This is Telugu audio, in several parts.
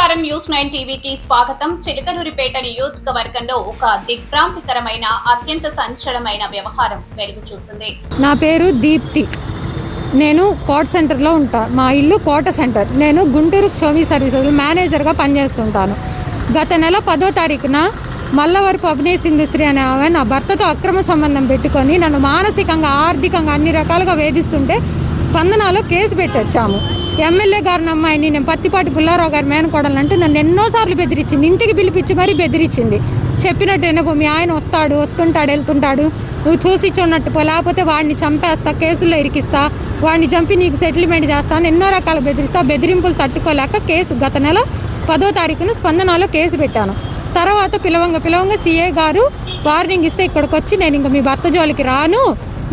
నమస్కారం న్యూస్ 9 టీవీకి స్వాగతం. చిలకలూరిపేట నియోజకవర్గంలో ఒక దిగ్భ్రాంతికరమైన అత్యంత సంచలనమైన వ్యవహారం వెలుగు చూసింది. నా పేరు దీప్తి. నేను కోట సెంటర్లో ఉంటా. మా ఇల్లు కోట సెంటర్. నేను గుంటూరు క్షోమి సర్వీసెస్ మేనేజర్గా పనిచేస్తుంటాను. గత నెల 10వ తారీఖున మల్లవరపు అభినయ్ సింధుశ్రీ అనే ఆమె నా భర్తతో అక్రమ సంబంధం పెట్టుకొని నన్ను మానసికంగా ఆర్థికంగా అన్ని రకాలుగా వేధిస్తుంటే స్పందనలో కేసు పెట్టొచ్చాము. ఎమ్మెల్యే గారిని అమ్మాయిని నేను పత్తిపాటి పుల్లారావు గారి మేనకోడలంటే నన్ను ఎన్నోసార్లు బెదిరించింది. ఇంటికి పిలిపించి మరీ బెదిరించింది. చెప్పినట్టు వినకు, మీ ఆయన వస్తుంటాడు వెళ్తుంటాడు, నువ్వు చూసి చూడనట్టు పో, లేకపోతే వాడిని చంపేస్తా, కేసుల్లో ఇరికిస్తా, వాడిని చంపి నీకు సెటిల్మెంట్ చేస్తాను, ఎన్నో రకాల బెదిరిస్తా. బెదిరింపులు తట్టుకోలేక కేసు గత నెల 10వ తారీఖున స్పందనలో కేసు పెట్టాను. తర్వాత పిలవంగా సీఏ గారు వార్నింగ్ ఇస్తే ఇక్కడికి వచ్చి నేను ఇంక మీ భర్త జోలికి రాను,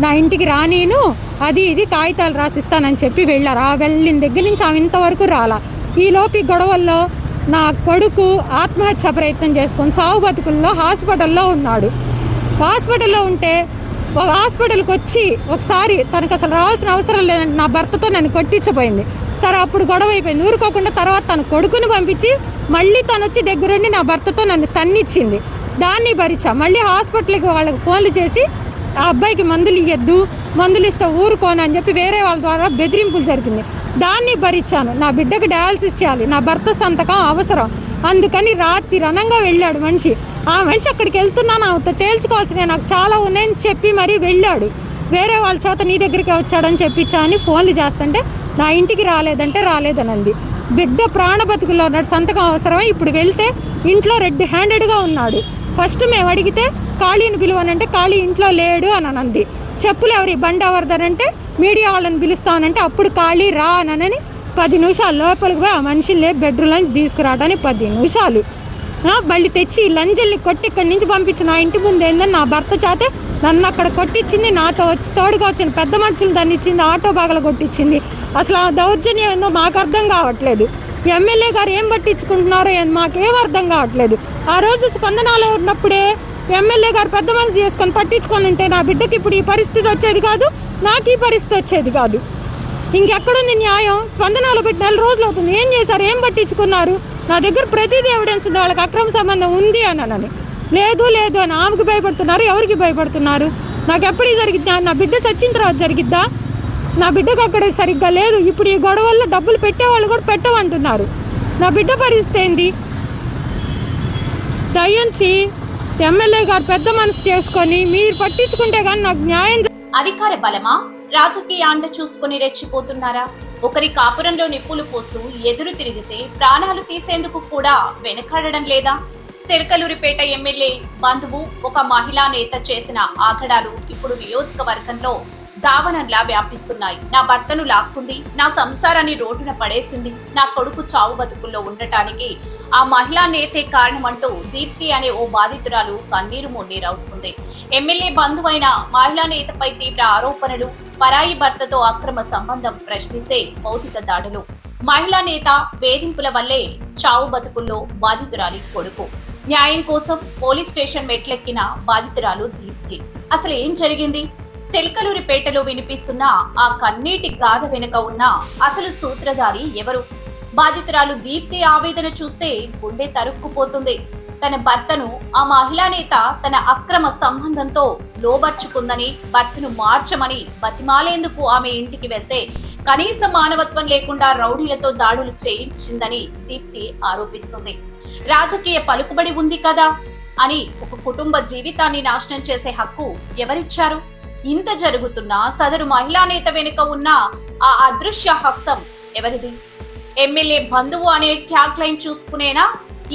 నా ఇంటికి రానీను, అది ఇది కాగితాలు రాసిస్తానని చెప్పి వెళ్ళారు. ఆ వెళ్ళిన దగ్గర నుంచి ఆమె ఇంతవరకు రాలా. ఈలోపు గొడవల్లో నా కొడుకు ఆత్మహత్య ప్రయత్నం చేసుకొని సావు బతుకుల్లో హాస్పిటల్లో ఉన్నాడు. హాస్పిటల్లో ఉంటే హాస్పిటల్కి వచ్చి ఒకసారి తనకు అసలు రావాల్సిన అవసరం లేదంటే నా భర్తతో నన్ను కొట్టించబోయింది. సరే అప్పుడు గొడవ అయిపోయింది. ఊరుకోకుండా తర్వాత తన కొడుకుని పంపించి మళ్ళీ తను వచ్చి దగ్గరుండి నా భర్తతో నన్ను తన్నిచ్చింది. దాన్ని భరించా. మళ్ళీ హాస్పిటల్కి వాళ్ళకి ఫోన్లు చేసి ఆ అబ్బాయికి మందులు ఇవ్వద్దు, మందులు ఇస్తే ఊరుకోను అని చెప్పి వేరే వాళ్ళ ద్వారా బెదిరింపులు జరిగింది. దాన్ని భరించాను. నా బిడ్డకు డయాలసిస్ చేయాలి, నా భర్త సంతకం అవసరం, అందుకని రాత్రి రణంగా వెళ్ళాడు మనిషి. ఆ మనిషి అక్కడికి వెళ్తున్నాను ఆమెతో తేల్చుకోవాల్సినవి నాకు చాలా ఉన్నాయని చెప్పి మరీ వెళ్ళాడు. వేరే వాళ్ళ చేత నీ దగ్గరికి వచ్చాడని చెప్పించా అని ఫోన్లు చేస్తుంటే నా ఇంటికి రాలేదంటే రాలేదనంది. బిడ్డ ప్రాణ బతుకుల్లో ఉన్నాడు, సంతకం అవసరమై ఇప్పుడు వెళ్తే ఇంట్లో రెడ్ హ్యాండెడ్గా ఉన్నాడు. ఫస్ట్ మేము అడిగితే ఖాళీని పిలువనంటే ఖాళీ ఇంట్లో లేడు అని అంది. చెప్పులు ఎవరి బండి ఎవరిదానంటే మీడియా వాళ్ళని పిలుస్తానంటే అప్పుడు ఖాళీ రా అని 10 నిమిషాలు లోపలికి పోయి ఆ మనిషిని బెడ్రూమ్లోంచి తీసుకురావడానికి 10 నిమిషాలు బళ్ళు తెచ్చి లంజల్ని కొట్టి ఇక్కడి నుంచి పంపించి నా ఇంటి ముందు ఏందని నా భర్త చేతే నన్ను అక్కడ కొట్టించింది. నాతో వచ్చి తోడుగా వచ్చిన పెద్ద మనుషులు దాన్ని ఇచ్చింది, ఆటో బాగలు కొట్టించింది. అసలు ఆ దౌర్జన్యం ఏందో మాకు అర్థం కావట్లేదు. ఎమ్మెల్యే గారు ఏం పట్టించుకుంటున్నారో మాకేం అర్థం కావట్లేదు. ఆ రోజు స్పందనలో ఉన్నప్పుడే ఎమ్మెల్యే గారు పెద్ద మనసు చేసుకొని పట్టించుకొని ఉంటే నా బిడ్డకి ఇప్పుడు ఈ పరిస్థితి వచ్చేది కాదు, నాకు ఈ పరిస్థితి వచ్చేది కాదు. ఇంకెక్కడుంది న్యాయం? స్పందనలో పెట్టి 4 రోజులు అవుతుంది. ఏం చేశారు? ఏం పట్టించుకున్నారు? నా దగ్గర ప్రతిదీ ఎవిడెన్స్ ఉంది వాళ్ళకి అక్రమ సంబంధం ఉంది అని. లేదు అని ఆమెకు భయపడుతున్నారు. ఎవరికి భయపడుతున్నారు? నాకు ఎప్పుడు జరిగిద్దా? నా బిడ్డ చచ్చిన తర్వాత జరిగిద్దా? నా బిడ్డకు అక్కడ సరిగ్గా లేదు. ఇప్పుడు ఈ గొడవల్లో డబ్బులు పెట్టేవాళ్ళు కూడా పెట్టమంటున్నారు. నా బిడ్డ పరిస్థితి ఏంది? దయించి ఎమ్మెల్యే గారు పెద్ద మనసు చేసుకొని మీరు పట్టించుకుంటే కానీ నాకు న్యాయం. అధికార బలమా, రాజకీయ అండ చూసుకుని రెచ్చిపోతున్నారా? ఒకరి కాపురంలో నిప్పులు పోస్తూ ఎదురు తిరిగితే ప్రాణాలు తీసేందుకు కూడా వెనకాడడం లేదా? చిలకలూరిపేట ఎమ్మెల్యే బంధువు ఒక మహిళా నేత చేసిన ఆగడాలు ఇప్పుడు నియోజకవర్గంలో దావనంలా వ్యాపిస్తున్నాయి. నా భర్తను లాక్కుంది, నా సంసారాన్ని రోడ్డున పడేసింది, నా కొడుకు చావు బతుకుల్లో ఉండటానికి ఆ మహిళా నేతే కారణమంటూ దీప్తి అనే ఓ బాధితురాలు కన్నీరు మున్నీరవుతుంది. ఎమ్మెల్యే బంధువైన మహిళా నేతపై తీవ్ర ఆరోపణలు, పరాయి భర్తతో అక్రమ సంబంధం ప్రశ్నిస్తే భౌతిక దాడులు, మహిళా నేత వేధింపుల వల్లే చావు బతుకుల్లో బాధితురాలి కొడుకు. న్యాయం కోసం పోలీస్ స్టేషన్ మెట్లెక్కిన బాధితురాలు దీప్తి. అసలు ఏం జరిగింది? చిలకలూరిపేటలో వినిపిస్తున్న ఆ కన్నీటి గాథ వెనుక ఉన్న అసలు సూత్రధారి ఎవరు? బాధితురాలు దీప్తి ఆవేదన చూస్తే గుండె తరుక్కుపోతుంది. తన భర్తను ఆ మహిళా నేత తన అక్రమ సంబంధంతో లోబర్చుకుందని, భర్తను మార్చమని బతిమాలేందుకు ఆమె ఇంటికి వెళ్తే కనీస మానవత్వం లేకుండా రౌడీలతో దాడులు చేయించిందని దీప్తి ఆరోపిస్తుంది. రాజకీయ పలుకుబడి ఉంది కదా అని ఒక కుటుంబ జీవితాన్ని నాశనం చేసే హక్కు ఎవరిచ్చారు? ఇంత జరుగుతున్నా సదరు మహిళా నేత వెనుక ఉన్న ఆ అదృశ్య హస్తం ఎవరిది? ఎమ్మెల్యే బంధువు అనే ట్యాగ్ లైన్ చూసుకునేనా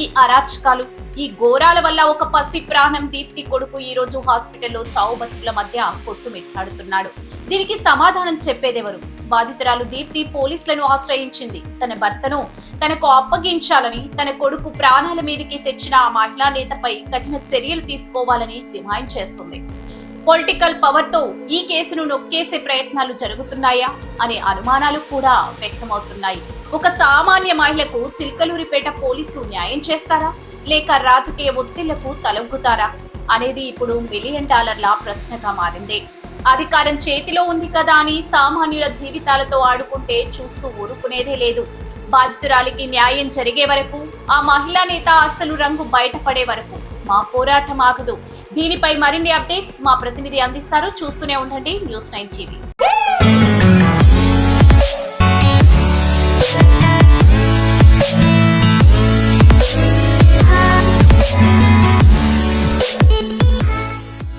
ఈ అరాచకాలు? ఈ ఘోరాల వల్ల ఒక పసి ప్రాణం దీప్తి కొడుకు ఈ రోజు హాస్పిటల్లో చావు బతుకుల మధ్య కొట్టుమిట్టాడుతున్నాడు. దీనికి సమాధానం చెప్పేదెవరు? బాధితురాలు దీప్తి పోలీసులను ఆశ్రయించింది. తన భర్తను తనకు అప్పగించాలని, తన కొడుకు ప్రాణాల మీదకి తెచ్చిన ఆ మహిళా నేతపై కఠిన చర్యలు తీసుకోవాలని డిమాండ్ చేస్తుంది. పొలిటికల్ పవర్ తో ఈ కేసును నొక్కేసే ప్రయత్నాలు జరుగుతున్నాయా అనే అనుమానాలు కూడా వ్యక్తమవుతున్నాయి. ఒక సామాన్య మహిళకు చిలకలూరిపేట పోలీసులు న్యాయం చేస్తారా, లేక రాజకీయ ఒత్తిళ్లకు తలొగ్గుతారా అనేది ఇప్పుడు $1 మిలియన్ ప్రశ్నగా మారింది. అధికారం చేతిలో ఉంది కదా అని సామాన్యుల జీవితాలతో ఆడుకుంటే చూస్తూ ఊరుకునేదే లేదు. బాధితురాలికి న్యాయం జరిగే వరకు, ఆ మహిళా నేత అసలు రంగు బయటపడే వరకు మా పోరాటం ఆగదు. దీనిపై మరిన్ని అప్డేట్స్ మా ప్రతినిధి అందిస్తారు. చూస్తూనే ఉండండి న్యూస్ 9 టీవీ.